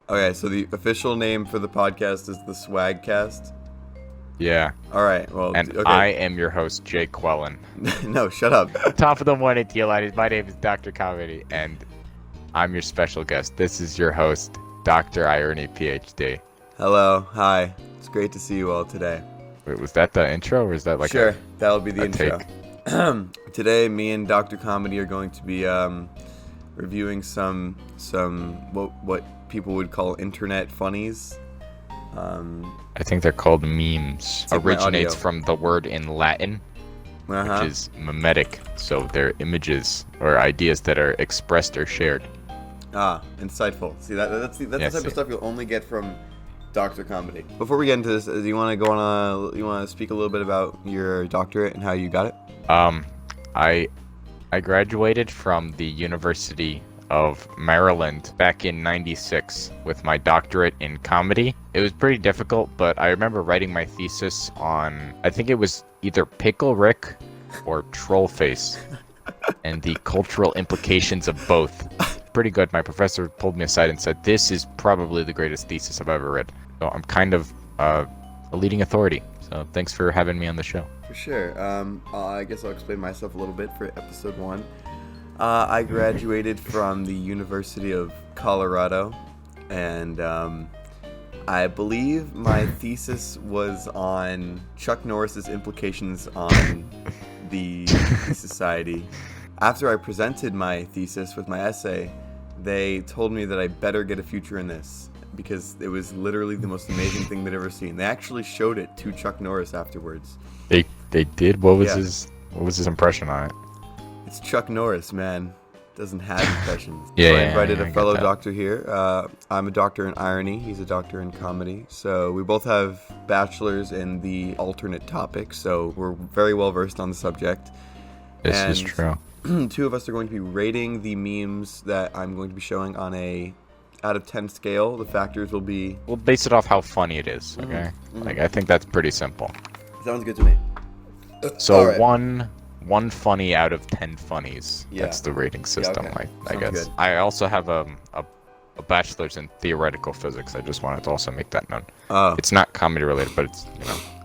Okay, so the official name for the podcast is the SwagCast. Yeah. All right, well, And okay. I am your host, Jake Quellen. No, shut up. Top of the morning to you, ladies. My name is Dr. Comedy, and I'm your special guest. This is your host, Dr. Irony, PhD. Hello, hi. It's great to see you all today. Wait, was that the intro, or is that like Sure, that'll be the a intro. take? Today, me and Dr. Comedy are going to be reviewing some what people would call internet funnies. I think they're called memes. Take my Originates audio. from the word in Latin, Uh-huh. which is mimetic. So they're images or ideas that are expressed or shared. Insightful. See, that's the Yeah, type see. of stuff you'll only get from Dr. Comedy. Before we get into this, do you want to you want to speak a little bit about your doctorate and how you got it? I graduated from the University of Maryland back in '96 with my doctorate in comedy. It was pretty difficult, but I remember writing my thesis on, I think it was either Pickle Rick or Trollface, and the cultural implications of both. Pretty good. My professor pulled me aside and said, "This is probably the greatest thesis I've ever read." So I'm kind of a leading authority. So thanks for having me on the show. For sure. I guess I'll explain myself a little bit for episode 1. I graduated from the University of Colorado, and I believe my thesis was on Chuck Norris's implications on the society. After I presented my thesis with my essay, they told me that I better get a future in this because it was literally the most amazing thing they'd ever seen. They actually showed it to Chuck Norris afterwards. They did. What was Yeah. What was his impression on it? It's Chuck Norris, man. Doesn't have impressions. Yeah, So I yeah, invited yeah, I a get fellow that. doctor here. I'm a doctor in irony. He's a doctor in comedy. So we both have bachelors in the alternate topic. So we're very well versed on the subject. This is And true. Two of us are going to be rating the memes that I'm going to be showing on a out of 10 scale. The factors will be... We'll base it off how funny it is, okay? Like, I think that's pretty simple. Sounds good to me. So All right. one funny out of 10 funnies. Yeah. That's the rating system, okay. I Sounds guess. good. I also have a bachelor's in theoretical physics. I just wanted to also make that known. Oh. It's not comedy related, but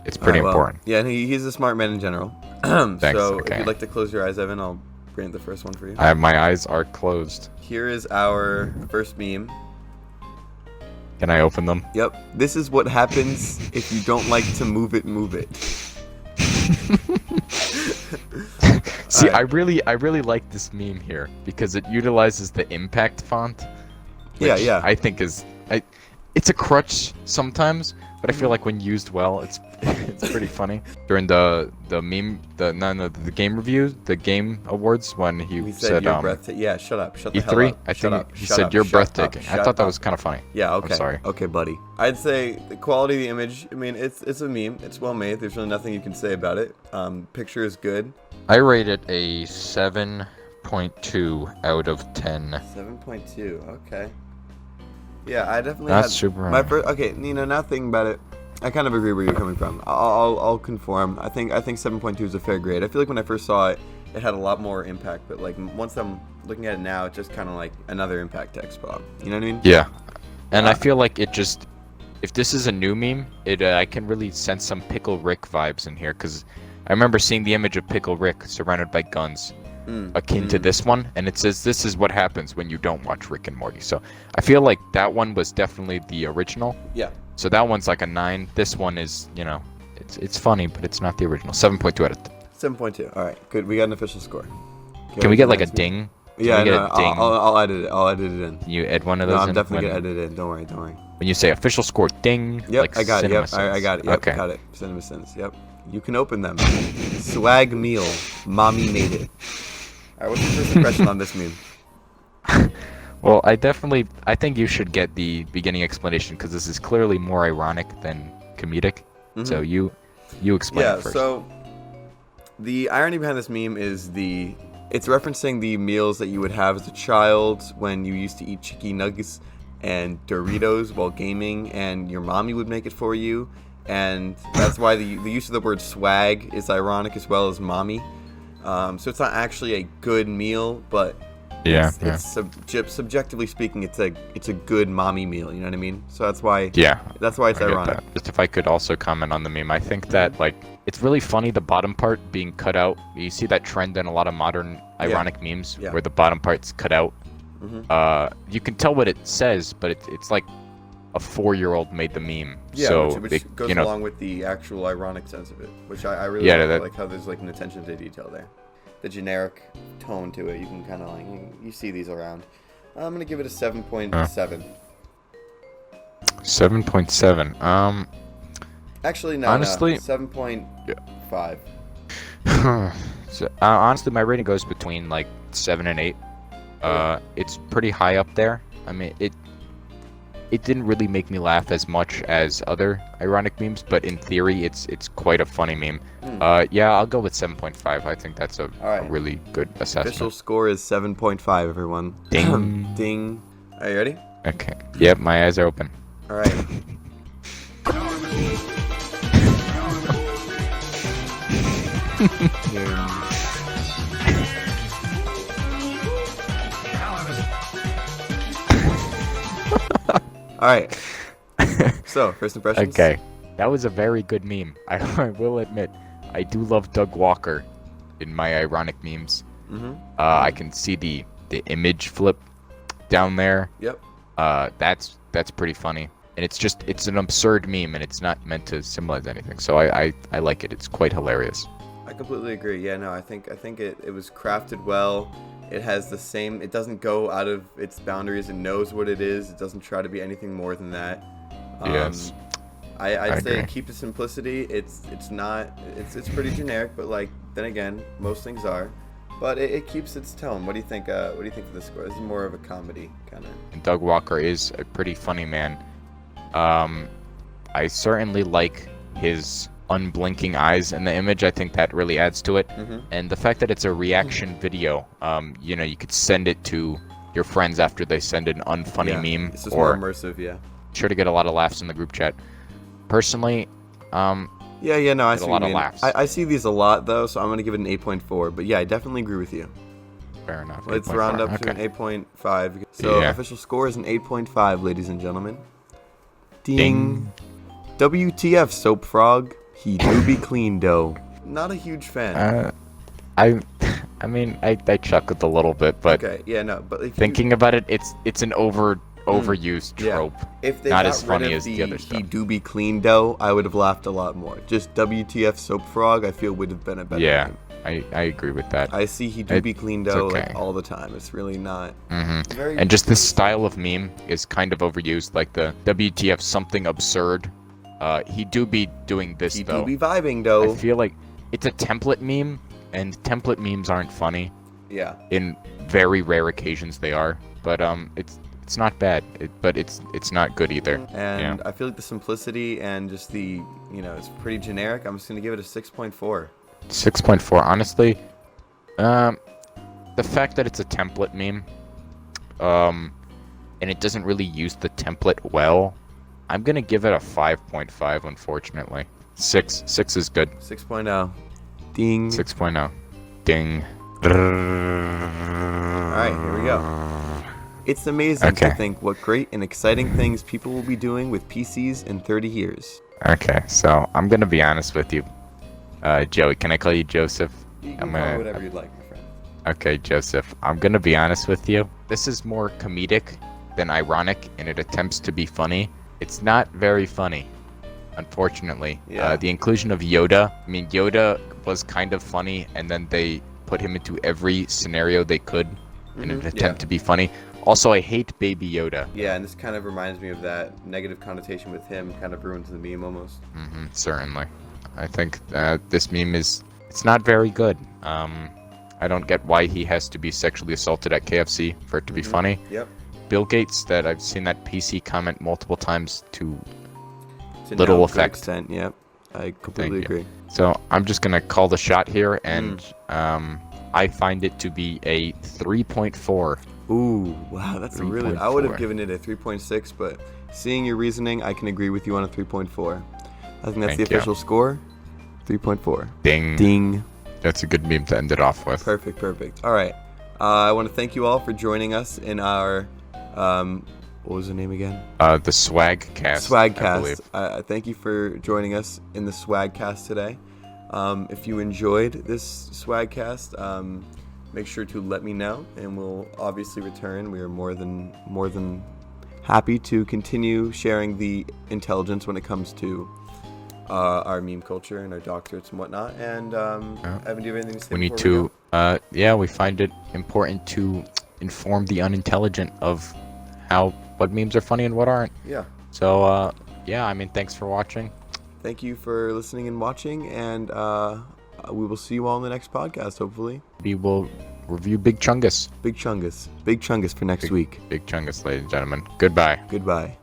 it's pretty Well, important. Yeah, and he's a smart man in general. Thanks, So if okay. you'd like to close your eyes, Evan, I'll bring the first one for you. My eyes are closed. Here is our first meme. Can I open them? Yep. This is what happens if you don't like to move it. See, Alright. I really like this meme here because it utilizes the impact font. Yeah, which yeah. I think it's a crutch sometimes, but I feel like when used well, it's pretty funny. During the game review, the game awards, when He he said said you're breathtaking. Yeah, shut up. Shut the hell E3, up. I Shut think up. he Shut said up. you're Shut breathtaking. up. I Shut thought that up. was kind of funny. Yeah, okay. sorry. Okay, buddy. I'd say the quality of the image, I mean, it's a meme. It's well made. There's really nothing you can say about it. Picture is good. I rate it a 7.2 out of 10. 7.2. Okay. Yeah, I definitely That's had super my high. first. Okay, now thinking about it, I kind of agree where you're coming from. I'll conform. I think 7.2 is a fair grade. I feel like when I first saw it, it had a lot more impact. But like once I'm looking at it now, it's just kind of like another impact text Bob. You know what I mean? Yeah, and I feel like it just, if this is a new meme, I can really sense some Pickle Rick vibes in here, because I remember seeing the image of Pickle Rick surrounded by guns, akin to this one, and it says this is what happens when you don't watch Rick and Morty. So I feel like that one was definitely the original. Yeah. So that one's like a 9. This one is, it's funny, but it's not the original. 7.2 out of 10. 7.2. All right, good. We got an official score. Can we get like a ding? Can Yeah, we get no, a ding? I'll edit it. I'll edit it in. Can you add one of No, those I'm in definitely when, gonna edit it in. Don't worry. when you say official score, ding. Yep, like I got it. Yep, cinema I got it. Yep, Okay. got it. Cinema Sins. Yep. You can open them. Swag meal. Mommy made it. All right, what's your first impression on this meme? Well, I think you should get the beginning explanation, because this is clearly more ironic than comedic. So you explain Yeah, it first. so the irony behind this meme is it's referencing the meals that you would have as a child when you used to eat chicken nuggets and Doritos while gaming, and your mommy would make it for you. And that's why the use of the word swag is ironic as well as mommy. So it's not actually a good meal, but Yeah. It's subjectively speaking, it's a good mommy meal. You know what I mean? So that's why. Yeah. That's why it's I get ironic. that. Just if I could also comment on the meme, I think that like it's really funny the bottom part being cut out. You see that trend in a lot of modern ironic memes where the bottom part's cut out. You can tell what it says, but it's like a 4-year-old made the meme. Yeah, so which goes along with the actual ironic sense of it, which I really like how there's like an attention to detail there. The generic tone to it, you can kind of like, you see these around. I'm going to give it a 7.7. 7.7. Actually, no, honestly, 7.5. So, honestly, my rating goes between like 7 and 8. It's pretty high up there. I mean, it didn't really make me laugh as much as other ironic memes, but in theory, it's quite a funny meme. Yeah, I'll go with 7.5. I think that's a really good assessment. Official score is 7.5, everyone. Ding. Ding. Are you ready? Okay. Yep, my eyes are open. All right. All right. So, first impressions? Okay. That was a very good meme. I will admit, I do love Doug Walker in my ironic memes. I can see the image flip down there. Yep. That's pretty funny. And it's an absurd meme, and it's not meant to symbolize anything. So I like it. It's quite hilarious. I completely agree. Yeah, no, I think it was crafted well. It has the same. It doesn't go out of its boundaries. It knows what it is. It doesn't try to be anything more than that. Yes. I'd say keep the simplicity. It's not. It's pretty generic, but like then again, most things are. But it keeps its tone. What do you think? What do you think for the score? This is more of a comedy kind of. And Doug Walker is a pretty funny man. I certainly like his unblinking eyes in the image. I think that really adds to it. And the fact that it's a reaction video, you could send it to your friends after they send an unfunny meme. It's just more immersive, yeah. Sure to get a lot of laughs in the group chat. Personally, no, I see a lot of laughs. I see these a lot though, so I'm gonna give it an 8.4. But yeah, I definitely agree with you. Fair enough. Let's round up to an 8.5. So official score is an 8.5, ladies and gentlemen. Ding. WTF, Soap Frog? He do be clean, though. Not a huge fan. I mean, I chuckled a little bit, but okay, yeah, no, but if thinking about it, it's an overused trope. If they not got as funny rid of as the other stuff. He do be clean, though, I would have laughed a lot more. Just WTF, Soap Frog, I feel would have been a better name. I agree with that. I see he do be clean, though, like all the time. It's really not. And just this style of meme is kind of overused, like the WTF something absurd. He do be doing this, though. He do be vibing, though. I feel like it's a template meme, and template memes aren't funny. Yeah. In very rare occasions they are, but it's not bad, but it's not good either. And I feel like the simplicity and just the, it's pretty generic. I'm just going to give it a 6.4. 6.4, honestly. The fact that it's a template meme, and it doesn't really use the template well, I'm gonna give it a 5.5, unfortunately. 6 is good. 6.0. Ding. 6.0. Ding. Alright, here we go. It's amazing to think what great and exciting things people will be doing with PCs in 30 years. Okay, so I'm gonna be honest with you. Joey, can I call you Joseph? You can call me whatever you'd like, my friend. Okay, Joseph, I'm gonna be honest with you. This is more comedic than ironic, and it attempts to be funny. It's not very funny, unfortunately. The inclusion of Yoda. I mean, Yoda was kind of funny, and then they put him into every scenario they could in an attempt to be funny. Also, I hate Baby Yoda. Yeah, and this kind of reminds me of that negative connotation with him. Kind of ruins the meme almost. Certainly. I think this meme it's not very good. I don't get why he has to be sexually assaulted at KFC for it to be funny. Yep. Bill Gates, that I've seen that PC comment multiple times to little effect. Extent, yep. I completely agree. So I'm just gonna call the shot here, and I find it to be a 3.4. Ooh, wow, that's really. I would have given it a 3.6, but seeing your reasoning, I can agree with you on a 3.4. I think that's the official score. 3.4. Ding. Ding. That's a good meme to end it off with. Perfect. All right. I want to thank you all for joining us in our, what was the name again? The SwagCast. I believe. SwagCast. Thank you for joining us in the SwagCast today. If you enjoyed this SwagCast, make sure to let me know, and we'll obviously return. We are more than happy to continue sharing the intelligence when it comes to our meme culture and our doctorates and whatnot. And Evan, do you have anything to say? We need to. We find it important to inform the unintelligent of what memes are funny and what aren't. Yeah. So thanks for watching. Thank you for listening and watching, and we will see you all in the next podcast, hopefully. We will review Big Chungus. Big Chungus for next week. Big Chungus, ladies and gentlemen. Goodbye. Goodbye.